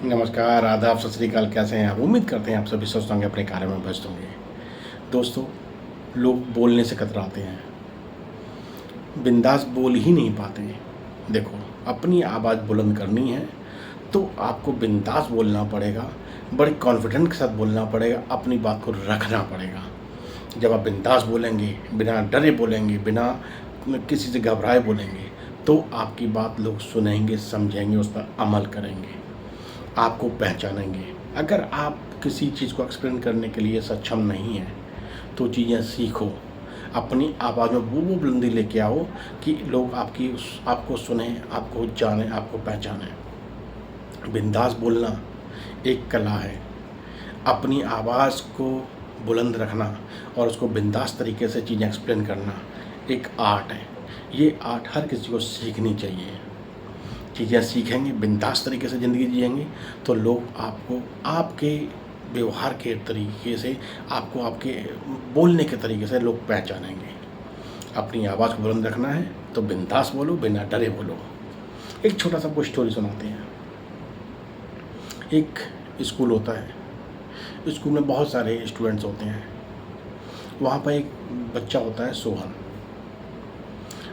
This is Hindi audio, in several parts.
नमस्कार, आदाब, सत श्री अकाल। कैसे हैं आप? उम्मीद करते हैं आप सभी स्वस्थ होंगे, अपने कार्य में व्यस्त होंगे। दोस्तों, लोग बोलने से कतराते हैं, बिंदास बोल ही नहीं पाते। देखो, अपनी आवाज़ बुलंद करनी है तो आपको बिंदास बोलना पड़ेगा, बड़े कॉन्फिडेंट के साथ बोलना पड़ेगा, अपनी बात को रखना पड़ेगा। जब आप बिंदास बोलेंगे, बिना डरे बोलेंगे, बिना किसी से घबराए बोलेंगे, तो आपकी बात लोग सुनेंगे, समझेंगे, उस पर अमल करेंगे, आपको पहचानेंगे। अगर आप किसी चीज़ को एक्सप्लेन करने के लिए सक्षम नहीं हैं तो चीज़ें सीखो, अपनी आवाज़ में वो बुलंदी लेके आओ कि लोग आपको सुने, आपको जाने, आपको पहचानें। बिंदास बोलना एक कला है, अपनी आवाज़ को बुलंद रखना और उसको बिंदास तरीके से चीज़ें एक्सप्लेन करना एक आर्ट है। ये आर्ट हर किसी को सीखनी चाहिए। चीज़ें सीखेंगे, बिंदास तरीके से ज़िंदगी जिएंगे तो लोग आपको आपके व्यवहार के तरीके से, आपको आपके बोलने के तरीके से लोग पहचानेंगे। अपनी आवाज़ को बुलंद रखना है तो बिंदास बोलो, बिना डरे बोलो। एक छोटा सा आपको स्टोरी सुनाते हैं। एक स्कूल होता है, स्कूल में बहुत सारे स्टूडेंट्स होते हैं। वहाँ पर एक बच्चा होता है सोहन।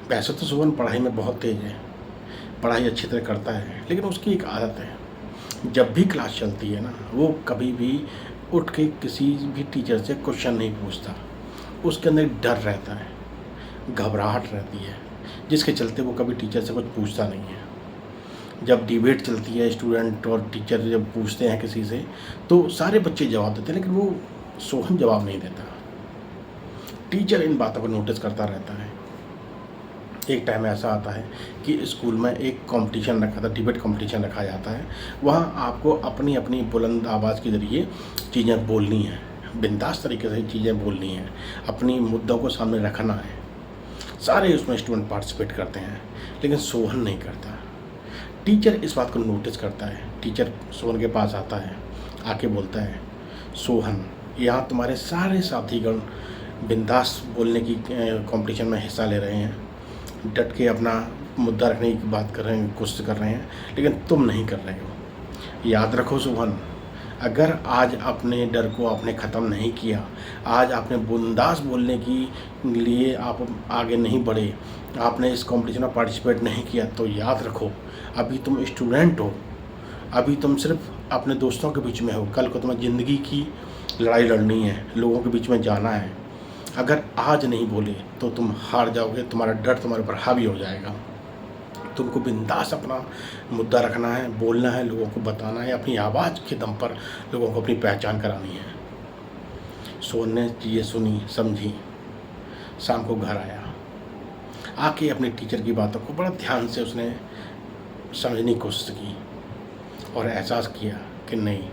वैसे तो सोहन पढ़ाई में बहुत तेज़ है, पढ़ाई अच्छी तरह करता है, लेकिन उसकी एक आदत है, जब भी क्लास चलती है ना, वो कभी भी उठ के किसी भी टीचर से क्वेश्चन नहीं पूछता। उसके अंदर एक डर रहता है, घबराहट रहती है, जिसके चलते वो कभी टीचर से कुछ पूछता नहीं है। जब डिबेट चलती है, स्टूडेंट और टीचर जब पूछते हैं किसी से, तो सारे बच्चे जवाब देते हैं, लेकिन वो सोहन जवाब नहीं देता। टीचर इन बातों को नोटिस करता रहता है। एक टाइम ऐसा आता है कि स्कूल में एक कंपटीशन रखा था, डिबेट कंपटीशन रखा जाता है। वहाँ आपको अपनी अपनी बुलंद आवाज़ के ज़रिए चीज़ें बोलनी हैं, बिंदास तरीके से चीज़ें बोलनी हैं, अपनी मुद्दों को सामने रखना है। सारे उसमें स्टूडेंट पार्टिसिपेट करते हैं, लेकिन सोहन नहीं करता। टीचर इस बात को नोटिस करता है। टीचर सोहन के पास आता है, आके बोलता है, सोहन, यहाँ तुम्हारे सारे साथीगण बिंदास बोलने की कंपटीशन में हिस्सा ले रहे हैं, डट के अपना मुद्दा रखने की बात कर रहे हैं, कोशिश कर रहे हैं, लेकिन तुम नहीं कर रहे हो। याद रखो सोहन, अगर आज अपने डर को आपने ख़त्म नहीं किया, आज आपने बिंदास बोलने की लिए आप आगे नहीं बढ़े, आपने इस कंपटीशन में पार्टिसिपेट नहीं किया, तो याद रखो, अभी तुम स्टूडेंट हो, अभी तुम सिर्फ अपने दोस्तों के बीच में हो, कल को तुम्हें ज़िंदगी की लड़ाई लड़नी है, लोगों के बीच में जाना है। अगर आज नहीं बोले तो तुम हार जाओगे, तुम्हारा डर तुम्हारे ऊपर हावी हो जाएगा। तुमको बिंदास अपना मुद्दा रखना है, बोलना है, लोगों को बताना है, अपनी आवाज़ के दम पर लोगों को अपनी पहचान करानी है। सोहन ने चीज़ें सुनी, समझी, शाम को घर आया, आके अपने टीचर की बातों को बड़ा ध्यान से उसने समझने की कोशिश की और एहसास किया कि नहीं,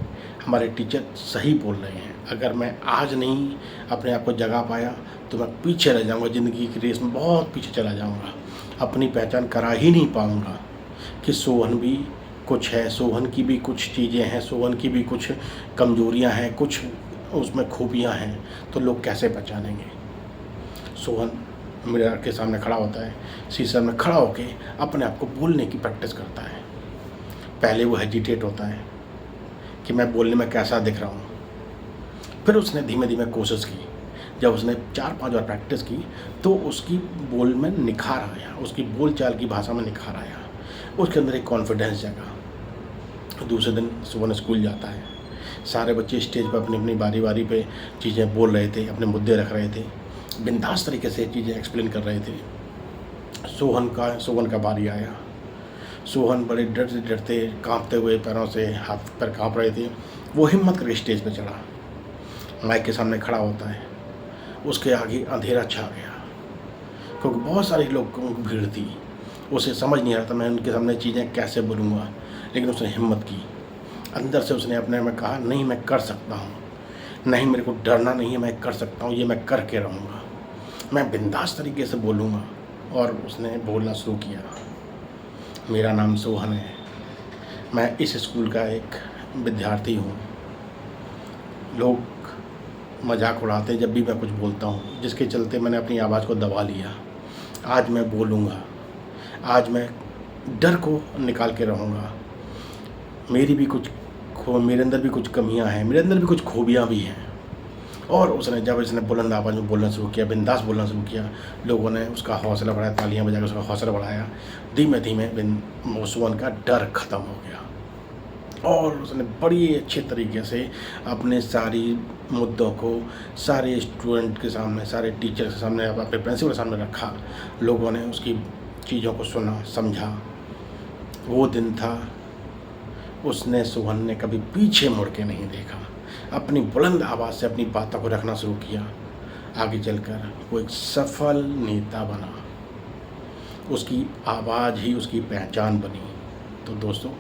हमारे टीचर सही बोल रहे हैं। अगर मैं आज नहीं अपने आप को जगा पाया तो मैं पीछे रह जाऊंगा, ज़िंदगी की रेस में बहुत पीछे चला जाऊंगा, अपनी पहचान करा ही नहीं पाऊंगा कि सोहन भी कुछ है, सोहन की भी कुछ चीज़ें हैं, सोहन की भी कुछ कमजोरियां हैं, कुछ उसमें खूबियां हैं, तो लोग कैसे पहचानेंगे। सोहन मिरर के सामने खड़ा होता है, शीशे में खड़ा होकर अपने आप को बोलने की प्रैक्टिस करता है। पहले वो हेजिटेट होता है कि मैं बोलने में कैसा दिख रहा हूँ, फिर उसने धीमे धीमे कोशिश की। जब उसने 4-5 बार प्रैक्टिस की तो उसकी बोल में निखार आया, उसकी बोल चाल की भाषा में निखार आया, उसके अंदर एक कॉन्फिडेंस जगा। दूसरे दिन सुबह स्कूल जाता है, सारे बच्चे स्टेज पर अपनी अपनी बारी बारी पे चीज़ें बोल रहे थे, अपने मुद्दे रख रहे थे, बिंदास तरीके से चीज़ें एक्सप्लेन कर रहे थे। सोहन का बारी आया। सोहन बड़े डरते डरते, कांपते हुए, पैरों से हाथ पैर कांप रहे थे। वो हिम्मत करके स्टेज पर चढ़ा, माइक के सामने खड़ा होता है। उसके आगे अंधेरा छा गया, क्योंकि बहुत सारे लोगों की भीड़ थी। उसे समझ नहीं आ रहा था मैं उनके सामने चीज़ें कैसे बोलूँगा, लेकिन उसने हिम्मत की। अंदर से उसने अपने में कहा, नहीं, मैं कर सकता हूँ, नहीं, मेरे को डरना नहीं है, मैं कर सकता हूँ, ये मैं करके रहूँगा, मैं बिंदास तरीके से बोलूँगा। और उसने बोलना शुरू किया, मेरा नाम सोहन है, मैं इस स्कूल का एक विद्यार्थी हूँ। लोग मजाक उड़ाते जब भी मैं कुछ बोलता हूँ, जिसके चलते मैंने अपनी आवाज़ को दबा लिया। आज मैं बोलूँगा, आज मैं डर को निकाल के रहूँगा। मेरी भी कुछ मेरे अंदर भी कुछ कमियां हैं, मेरे अंदर भी कुछ खूबियां भी हैं। और उसने जब इसने बुलंद आवाज़ में बोलना शुरू किया, बिंदास बोलना शुरू किया, लोगों ने उसका हौसला बढ़ाया, तालियां बजाकर उसका हौसला बढ़ाया। धीमे धीमे सुवन का डर ख़त्म हो गया और उसने बड़ी अच्छे तरीके से अपने सारी मुद्दों को सारे स्टूडेंट के सामने, सारे टीचर के सामने, अपने प्रिंसिपल के सामने रखा। लोगों ने उसकी चीज़ों को सुना, समझा। वो दिन था, उसने सुवन ने कभी पीछे मुड़ के नहीं देखा, अपनी बुलंद आवाज़ से अपनी बातों को रखना शुरू किया। आगे चलकर वो एक सफल नेता बना, उसकी आवाज़ ही उसकी पहचान बनी। तो दोस्तों,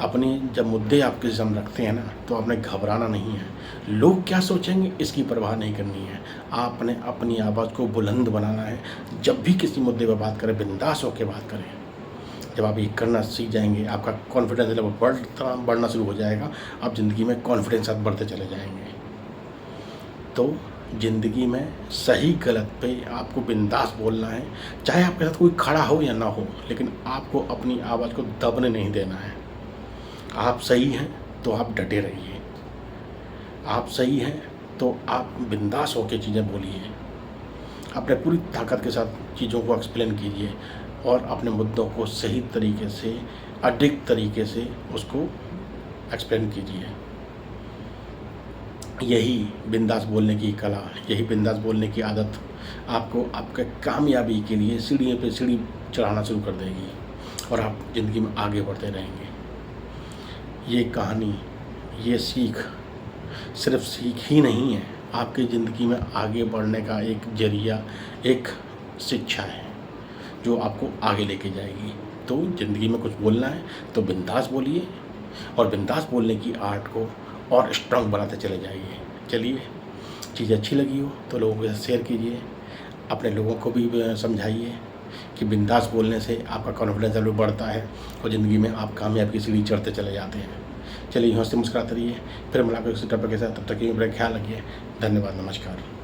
अपनी जब मुद्दे आप किसी सामने रखते हैं ना, तो आपने घबराना नहीं है। लोग क्या सोचेंगे इसकी परवाह नहीं करनी है, आपने अपनी आवाज़ को बुलंद बनाना है। जब भी किसी मुद्दे पर बात करें, बिंदास होकर बात करें। जब आप ये करना सीख जाएंगे, आपका कॉन्फिडेंस लेवल बढ़ना शुरू हो जाएगा। आप ज़िंदगी में कॉन्फिडेंस साथ बढ़ते चले जाएंगे। तो ज़िंदगी में सही गलत पे आपको बिंदास बोलना है, चाहे आपके साथ कोई खड़ा हो या ना हो, लेकिन आपको अपनी आवाज़ को दबने नहीं देना है। आप सही हैं तो आप डटे रहिए, आप सही हैं तो आप बिंदास होकर चीज़ें बोलिए, अपने पूरी ताकत के साथ चीज़ों को एक्सप्लेन कीजिए और अपने मुद्दों को सही तरीके से, अडिग तरीके से उसको एक्सप्लेन कीजिए। यही बिंदास बोलने की कला, यही बिंदास बोलने की आदत आपको आपके कामयाबी के लिए सीढ़ियों पे सीढ़ी चढ़ाना शुरू कर देगी और आप ज़िंदगी में आगे बढ़ते रहेंगे। ये कहानी, ये सीख सिर्फ सीख ही नहीं है, आपकी ज़िंदगी में आगे बढ़ने का एक जरिया, एक शिक्षा है जो आपको आगे लेके जाएगी। तो ज़िंदगी में कुछ बोलना है तो बिंदास बोलिए और बिंदास बोलने की आर्ट को और स्ट्रांग बनाते चले जाइए। चलिए, चीज़ अच्छी लगी हो तो लोगों के साथ शेयर कीजिए, अपने लोगों को भी समझाइए कि बिंदास बोलने से आपका कॉन्फिडेंस लेवल बढ़ता है और ज़िंदगी में आप कामयाबी की सीढ़ी चढ़ते चले जाते हैं। चलिए, हंसते मुस्कुराते रहिए, फिर मुलाकात किसी टॉपिक के साथ। तब तक के लिए अपना ख्याल रखिए। धन्यवाद, नमस्कार।